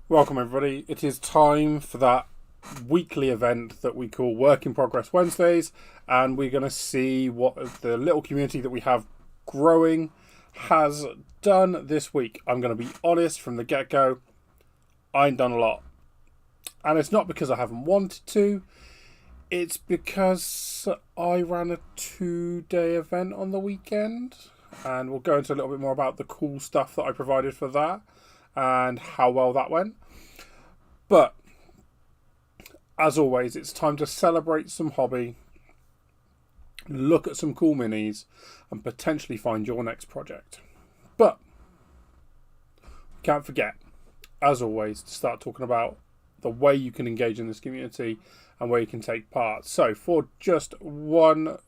Welcome everybody. It is time for that weekly event that we call Work in Progress Wednesdays, and we're going to see what the little community that we have growing has done this week. I'm going to be honest from the get-go, I ain't done a lot. And it's not because I haven't wanted to, it's because I ran a 2-day event on the weekend, and we'll go into a little bit more about the cool stuff that I provided for that and how well that went. But as always, it's time to celebrate some hobby, look at some cool minis, and potentially find your next project. But can't forget, as always, to start talking about the way you can engage in this community and where you can take part. So for just $1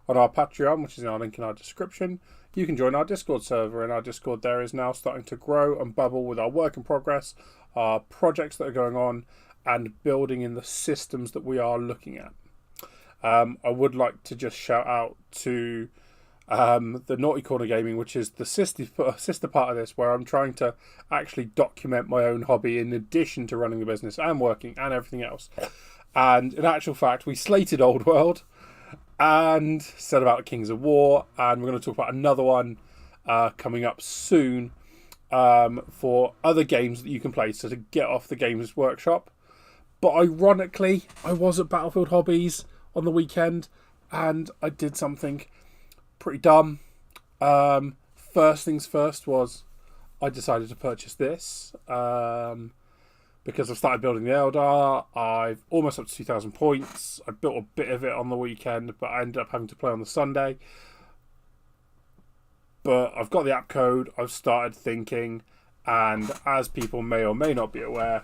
on our Patreon, which is in our link in our description, you can join our Discord server, and our Discord there is now starting to grow and bubble with our work in progress, our projects that are going on, and building in the systems that we are looking at. I would like to just shout out to the Naughty Corner Gaming, which is the sister part of this, where I'm trying to actually document my own hobby in addition to running the business and working and everything else. And in actual fact, we slated Old World and said about Kings of War, and we're going to talk about another one coming up soon for other games that you can play, so to get off the Games Workshop. But ironically, I was at Battlefield Hobbies on the weekend and I did something pretty dumb. First things first was I decided to purchase this because I've started building the Eldar. I've almost up to 2,000 points. I built a bit of it on the weekend, but I ended up having to play on the Sunday. But I've got the app code, I've started thinking, and as people may or may not be aware,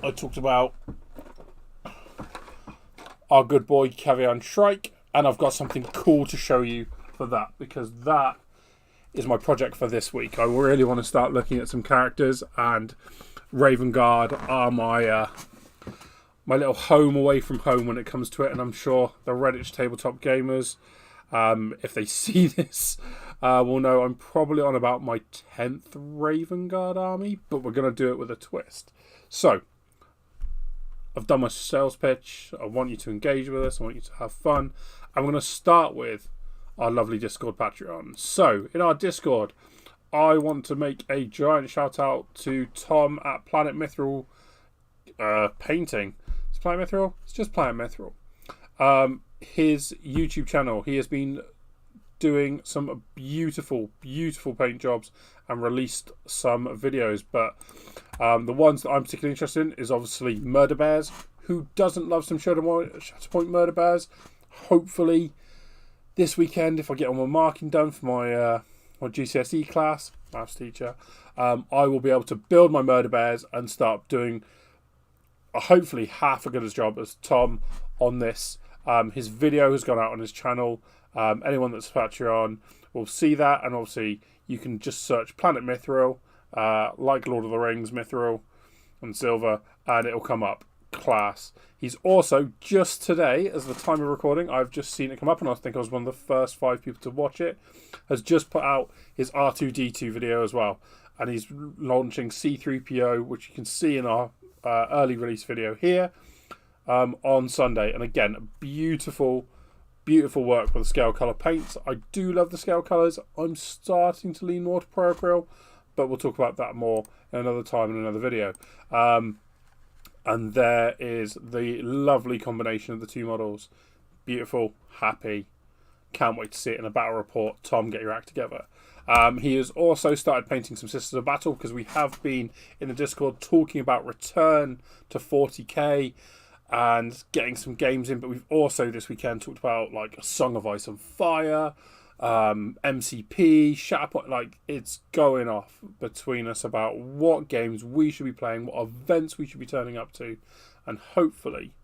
I talked about our good boy Cavian Shrike, and I've got something cool to show you for that, because that is my project for this week. I really want to start looking at some characters, and Raven Guard are my little home away from home when it comes to it, and I'm sure the Redditch tabletop gamers, if they see this, will know I'm probably on about my 10th Raven Guard army, but we're going to do it with a twist. So, I've done my sales pitch. I want you to engage with us. I want you to have fun. I'm going to start with our lovely Discord Patreon. So, in our Discord, I want to make a giant shout out to Tom at Planet Mithril Painting. Is it Planet Mithril? It's just Planet Mithril. His YouTube channel, he has been doing some beautiful paint jobs and released some videos, but the ones that I'm particularly interested in is obviously Murder Bears. Who doesn't love some Shatterpoint Murder Bears? Hopefully this weekend, if I get all my marking done for my GCSE class, maths teacher, I will be able to build my Murder Bears and start doing hopefully half a good as job as Tom on this. His video has gone out on his channel. Anyone that's Patreon will see that, and obviously you can just search Planet Mithril, like Lord of the Rings, Mithril and Silver, and it'll come up. Class. He's also, just today, as the time of recording, I've just seen it come up, and I think I was one of the first 5 people to watch it, has just put out his R2-D2 video as well, and he's launching C3PO, which you can see in our early release video here, on Sunday. And again, beautiful work with the scale colour paints. I do love the scale colours. I'm starting to lean more to Pro Acryl, but we'll talk about that more in another time in another video. And there is the lovely combination of the two models. Beautiful, happy. Can't wait to see it in a battle report. Tom, get your act together. He has also started painting some Sisters of Battle, because we have been in the Discord talking about return to 40k and getting some games in, but we've also this weekend talked about like a Song of Ice and Fire, MCP, Shatterpoint. Like, it's going off between us about what games we should be playing, what events we should be turning up to, and hopefully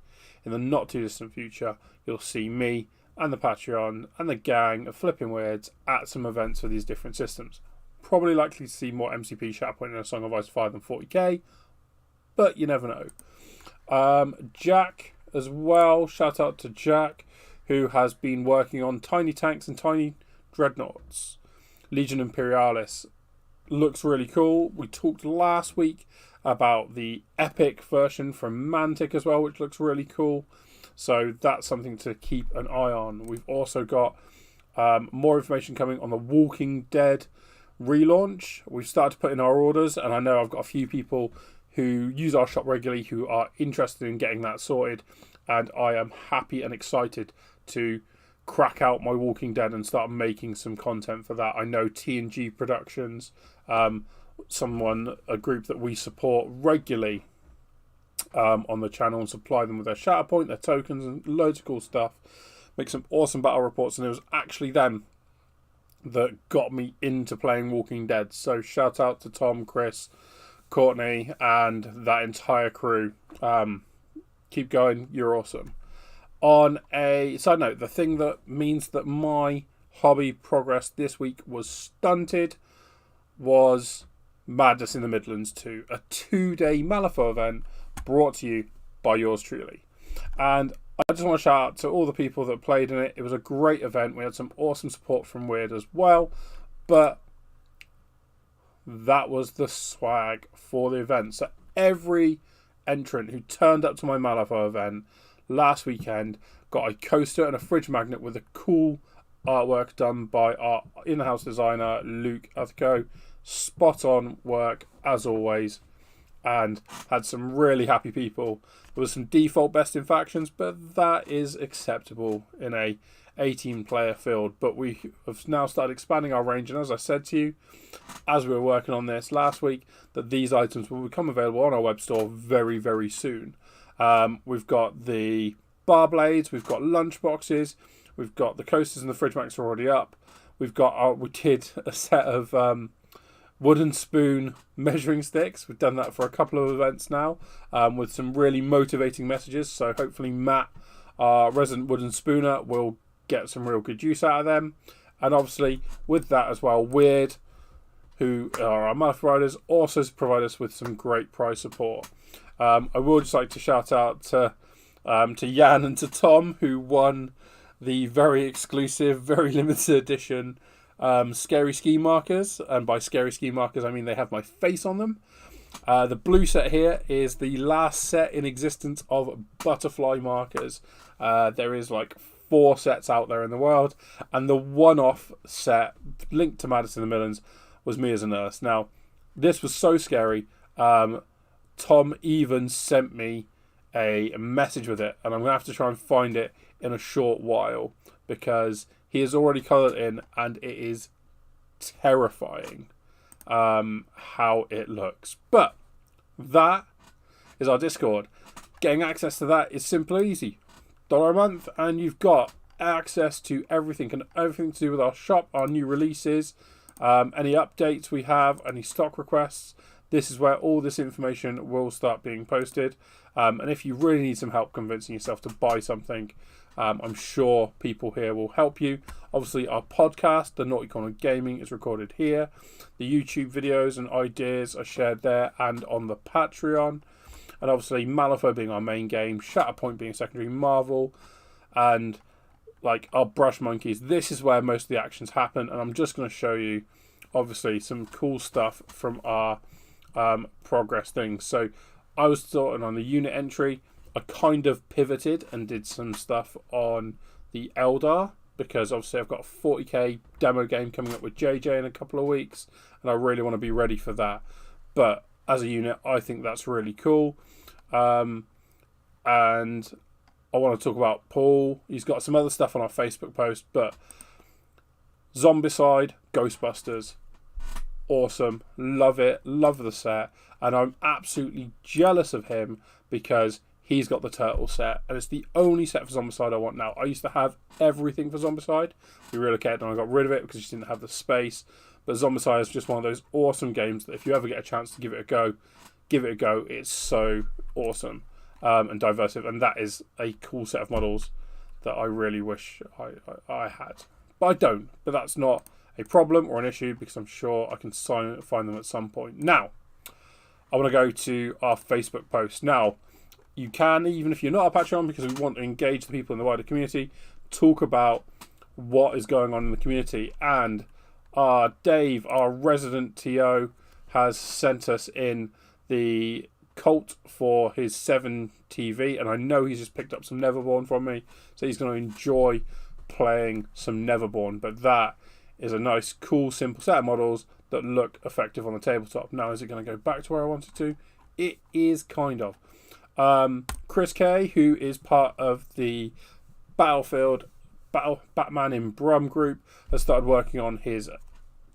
in the not too distant future you'll see me and the Patreon and the gang of Flipping Weirds at some events for these different systems. Probably likely to see more MCP, Shatterpoint, and a Song of Ice 5 than 40k, but you never know. Jack as well, shout out to Jack, who has been working on tiny tanks and tiny dreadnoughts, Legion Imperialis. looks really cool. We talked last week about the Epic version from Mantic as well, which looks really cool. So that's something to keep an eye on. We've also got more information coming on the Walking Dead relaunch. We've started to put in our orders, and I know I've got a few people who use our shop regularly who are interested in getting that sorted, and I am happy and excited to crack out my Walking Dead and start making some content for that. I know T&G Productions, a group that we support regularly on the channel, and supply them with their Shatterpoint, their tokens, and loads of cool stuff. Make some awesome battle reports, and it was actually them that got me into playing Walking Dead. So shout out to Tom, Chris, Courtney, and that entire crew. Keep going, you're awesome. On a side note, the thing that means that my hobby progress this week was stunted was Madness in the Midlands 2, a 2-day Malifaux event brought to you by yours truly. And I just want to shout out to all the people that played in it. It was a great event. We had some awesome support from Weird as well. But that was the swag for the event. So every entrant who turned up to my Malifaux event last weekend got a coaster and a fridge magnet with a cool artwork done by our in-house designer, Luke Uthko. Spot on work, as always. And had some really happy people. There was some default best in factions, but that is acceptable in a 18-player field. But we have now started expanding our range, and as I said to you, as we were working on this last week, that these items will become available on our web store very, very soon. We've got the bar blades, we've got lunch boxes, we've got the coasters, and the fridge max are already up. We did a set of wooden spoon measuring sticks. We've done that for a couple of events now, with some really motivating messages. So hopefully Matt, our resident wooden spooner, will get some real good use out of them. And obviously with that as well, Weird, who are our Malifaux riders, also provide us with some great prize support. I would just like to shout out to Jan and to Tom, who won the very exclusive, very limited edition Scary Ski markers, and by Scary Ski markers I mean they have my face on them. The blue set here is the last set in existence of butterfly markers. There is like 4 sets out there in the world, and the one-off set linked to Madness in the Midlands was me as a nurse. Now, this was so scary. Tom even sent me a message with it, and I'm going to have to try and find it in a short while, because he has already coloured it in, and it is terrifying how it looks. But that is our Discord. Getting access to that is simple and easy. $1 a month, and you've got access to everything, and everything to do with our shop, our new releases, any updates we have, any stock requests. This is where all this information will start being posted. And if you really need some help convincing yourself to buy something, I'm sure people here will help you. Obviously, our podcast, The Naughty Corner Gaming, is recorded here. The YouTube videos and ideas are shared there and on the Patreon. And obviously, Malifaux being our main game, Shatterpoint being a secondary Marvel, and like our brush monkeys. This is where most of the actions happen. And I'm just going to show you, obviously, some cool stuff from our progress things. So I was starting on the unit entry. I kind of pivoted and did some stuff on the Eldar, because obviously I've got a 40k demo game coming up with JJ in a couple of weeks, and I really want to be ready for that. But as a unit, I think that's really cool. And I want to talk about Paul. He's got some other stuff on our Facebook post, but Zombicide, Ghostbusters, awesome, love it, love the set, and I'm absolutely jealous of him because he's got the turtle set, and it's the only set for Zombicide I want now. I used to have everything for Zombicide. We relocated and I got rid of it because I just didn't have the space. But Zombicide is just one of those awesome games that if you ever get a chance to give it a go, give it a go. It's so awesome and diverse, and that is a cool set of models that I really wish I had. But I don't. But that's not a problem or an issue, because I'm sure I can find them at some point. Now, I want to go to our Facebook post. Now, you can, even if you're not a Patreon, because we want to engage the people in the wider community, talk about what is going on in the community. And Dave, our resident TO, has sent us in the Colt for his 7 TV, and I know he's just picked up some Neverborn from me, so he's going to enjoy playing some Neverborn. But that is a nice, cool, simple set of models that look effective on the tabletop. Now, is it going to go back to where I wanted to? It is kind of. Chris K, who is part of the Batman in Brum group, has started working on his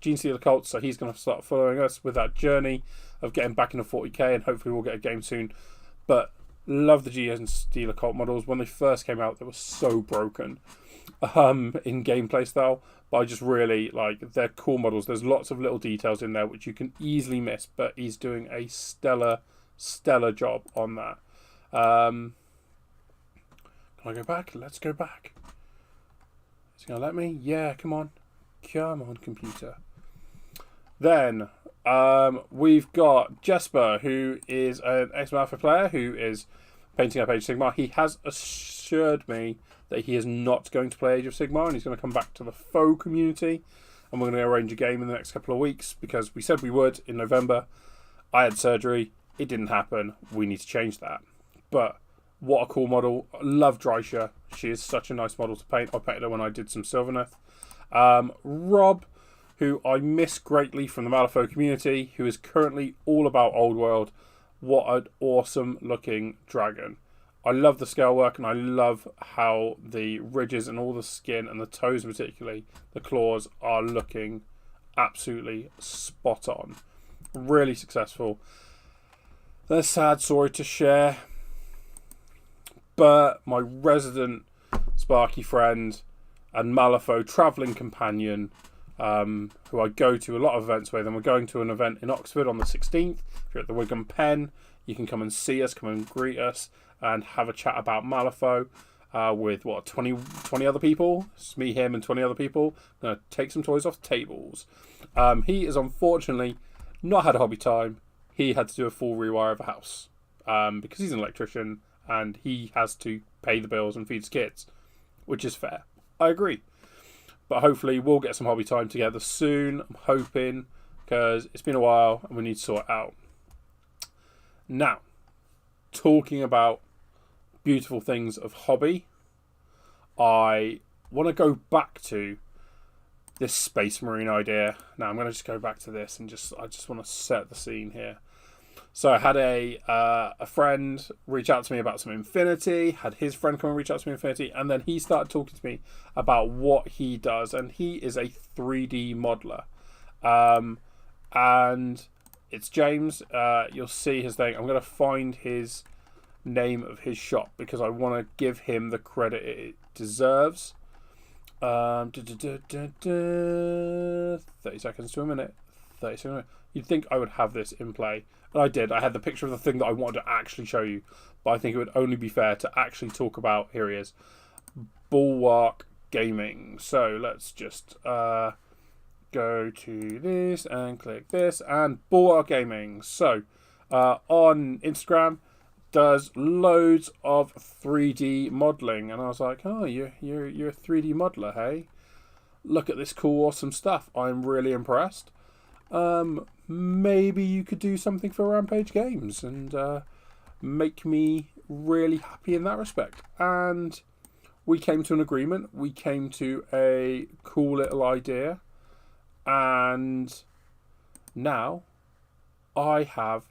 Gene Stealer Colt, so he's going to start following us with that journey of getting back into 40k, and hopefully we'll get a game soon. But love the Gene Stealer Colt models. When they first came out, they were so broken in gameplay style, but I just really like, they're cool models. There's lots of little details in there which you can easily miss, but he's doing a stellar job on that. Can I go back? Let's go back. Is he going to let me? Yeah, come on, computer. Then we've got Jesper, who is an ex-Alpha player who is painting up Age of Sigmar. He has assured me that he is not going to play Age of Sigmar, and he's going to come back to the faux community, and we're going to arrange a game in the next couple of weeks, because we said we would in November. I had surgery. It didn't happen. We need to change that. But what a cool model. I love Dreisha. She is such a nice model to paint. I painted her when I did some Sylvaneth. Rob, who I miss greatly from the Malifaux community, who is currently all about Old World. What an awesome looking dragon. I love the scale work, and I love how the ridges and all the skin and the toes particularly, the claws, are looking absolutely spot on. Really successful. A sad story to share, but my resident Sparky friend and Malifaux travelling companion, who I go to a lot of events with, and we're going to an event in Oxford on the 16th. If you're at the Wigan Pen, you can come and see us, come and greet us, and have a chat about Malifaux with, 20 other people? It's me, him, and 20 other people. I'm going to take some toys off tables. He has unfortunately not had a hobby time. He had to do a full rewire of a house because he's an electrician and he has to pay the bills and feed his kids, which is fair. I agree. But hopefully we'll get some hobby time together soon. I'm hoping, because it's been a while and we need to sort it out. Now, talking about beautiful things of hobby, I want to go back to this Space Marine idea. Now I'm going to just go back to this and I just want to set the scene here. So I had a friend reach out to me about some Infinity, had his friend come and reach out to me Infinity, and then he started talking to me about what he does, and he is a 3D modeler. And it's James. You'll see his thing. I'm going to find his name of his shop because I want to give him the credit it deserves. 30 seconds to a minute. 30 seconds to a minute. You'd think I would have this in play. And I did. I had the picture of the thing that I wanted to actually show you. But I think it would only be fair to actually talk about, here he is, Bulwark Gaming. So let's just go to this and click this. And Bulwark Gaming. So on Instagram, does loads of 3D modelling. And I was like, oh, you're a 3D modeler, hey? Look at this cool, awesome stuff. I'm really impressed. Maybe you could do something for Rampage Games and make me really happy in that respect. And we came to an agreement. We came to a cool little idea. And now I have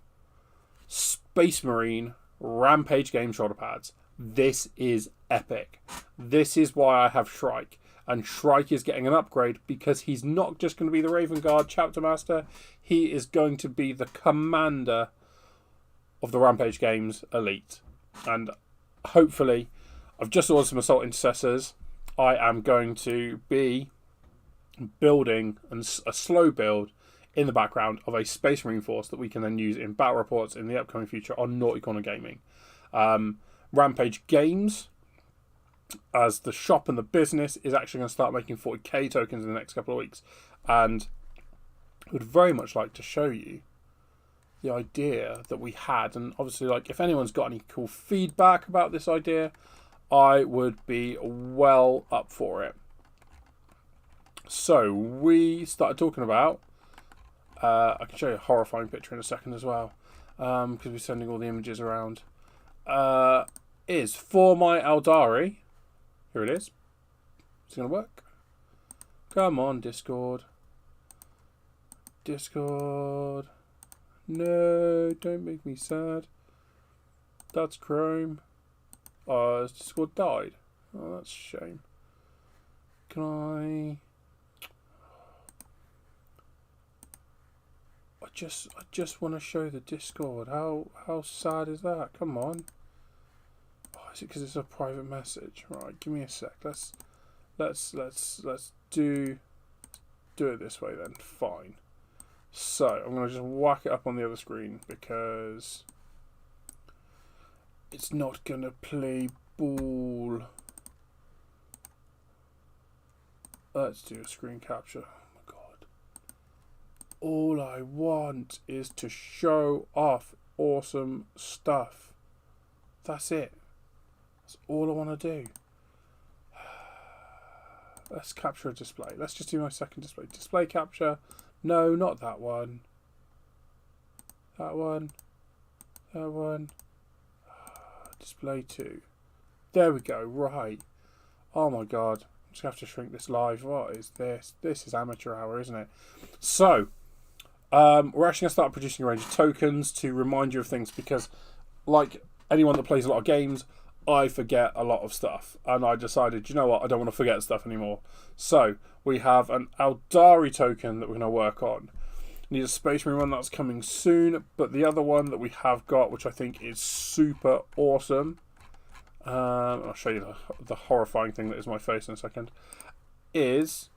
Space Marine Rampage Game shoulder pads. This is epic. This is why I have Shrike. And Shrike is getting an upgrade because he's not just going to be the Raven Guard Chapter Master. He is going to be the commander of the Rampage Games Elite. And hopefully, I've just ordered some Assault Intercessors. I am going to be building a slow build in the background of a Space Marine force that we can then use in battle reports in the upcoming future on Naughty Corner Gaming. Rampage Games, as the shop and the business, is actually going to start making 40k tokens in the next couple of weeks. And I would very much like to show you the idea that we had. And obviously, like, if anyone's got any cool feedback about this idea, I would be well up for it. So we started talking about. I can show you a horrifying picture in a second as well, because we're sending all the images around. Is for my Aldari. Here it is. It's gonna work. Come on, Discord. Discord. No, don't make me sad. That's Chrome. Oh, has Discord died? Oh, that's a shame. Can I just want to show the Discord. How sad is that? Come on. Oh, is it because it's a private message? Right, give me a sec. Let's do it this way then. Fine. So I'm gonna just whack it up on the other screen because it's not gonna play ball. Let's do a screen capture. Oh my god. All I want is to show off awesome stuff. That's it. That's all I want to do. Let's capture a display. Let's just do my second display. Display capture. No, not that one. That one. That one. Display 2. There we go. Right. Oh my god. I'm just going to have to shrink this live. What is this? This is amateur hour, isn't it? So, we're actually going to start producing a range of tokens to remind you of things because, like anyone that plays a lot of games, I forget a lot of stuff. And I decided, you know what, I don't want to forget stuff anymore. So, we have an Aldari token that we're going to work on. Need a Space Marine one that's coming soon. But the other one that we have got, which I think is super awesome. I'll show you the horrifying thing that is my face in a second. Is,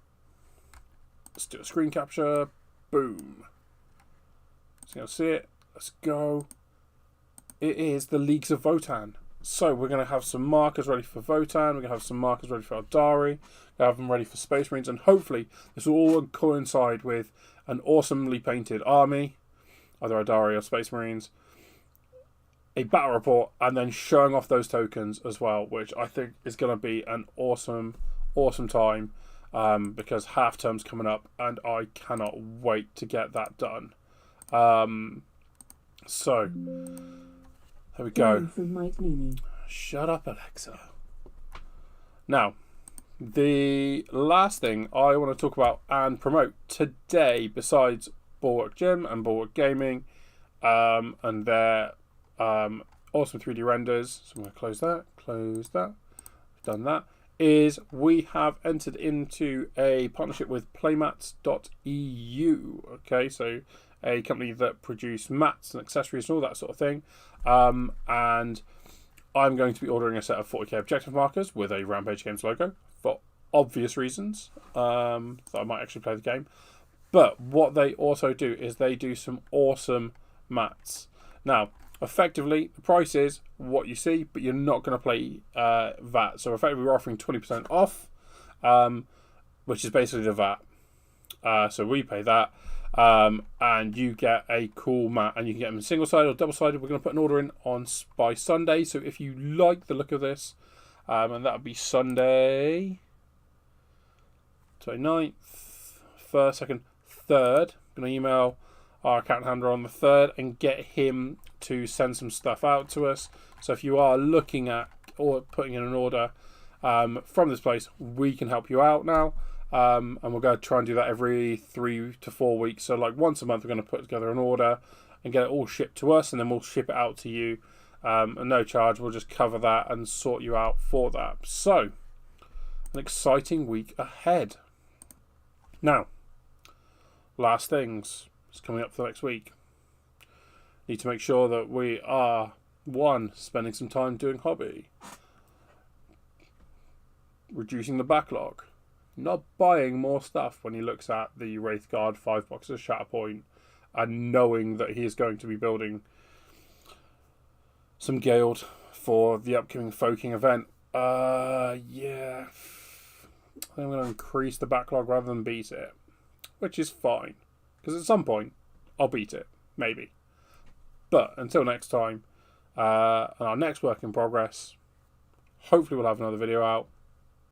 let's do a screen capture. Boom. So you'll see it. Let's go. It is the Leagues of Votann. So we're going to have some markers ready for Votann. We're going to have some markers ready for Aldari. We're going to have them ready for Space Marines. And hopefully this will all coincide with an awesomely painted army, either Aldari or Space Marines, a battle report, and then showing off those tokens as well, which I think is going to be an awesome time because half term's coming up and I cannot wait to get that done. So there we go. Shut up, Alexa. Now, the last thing I want to talk about and promote today, besides Bulwark Gym and Bulwark Gaming, and their awesome 3D renders. So I'm going to close that. We've done that. Is we have entered into a partnership with playmats.eu. Okay, so a company that produce mats and accessories and all that sort of thing. And I'm going to be ordering a set of 40k objective markers with a Rampage Games logo for obvious reasons. So I might actually play the game. But what they also do is they do some awesome mats. Now, effectively, the price is what you see, but you're not going to play VAT. So effectively, we're offering 20% off, which is basically the VAT. So we pay that, and you get a cool mat, and you can get them single-sided or double-sided. We're going to put an order in by Sunday. So if you like the look of this, and that'll be Sunday, 29th, 1st, 2nd, 3rd. I'm going to email our account handler on the 3rd and get him to send some stuff out to us. So if you are looking at or putting in an order from this place, we can help you out now. And we're going to try and do that every 3 to 4 weeks. So like once a month, we're going to put together an order and get it all shipped to us, and then we'll ship it out to you. And no charge. We'll just cover that and sort you out for that. So an exciting week ahead. Now, last things is coming up for the next week. Need to make sure that we are, one, spending some time doing hobby, reducing the backlog, not buying more stuff when he looks at the Wraith Guard 5 boxes of Shatterpoint and knowing that he is going to be building some Guild for the upcoming Folking event. Yeah, I think I'm going to increase the backlog rather than beat it, which is fine, because at some point I'll beat it, maybe. But until next time, our next work in progress, hopefully we'll have another video out.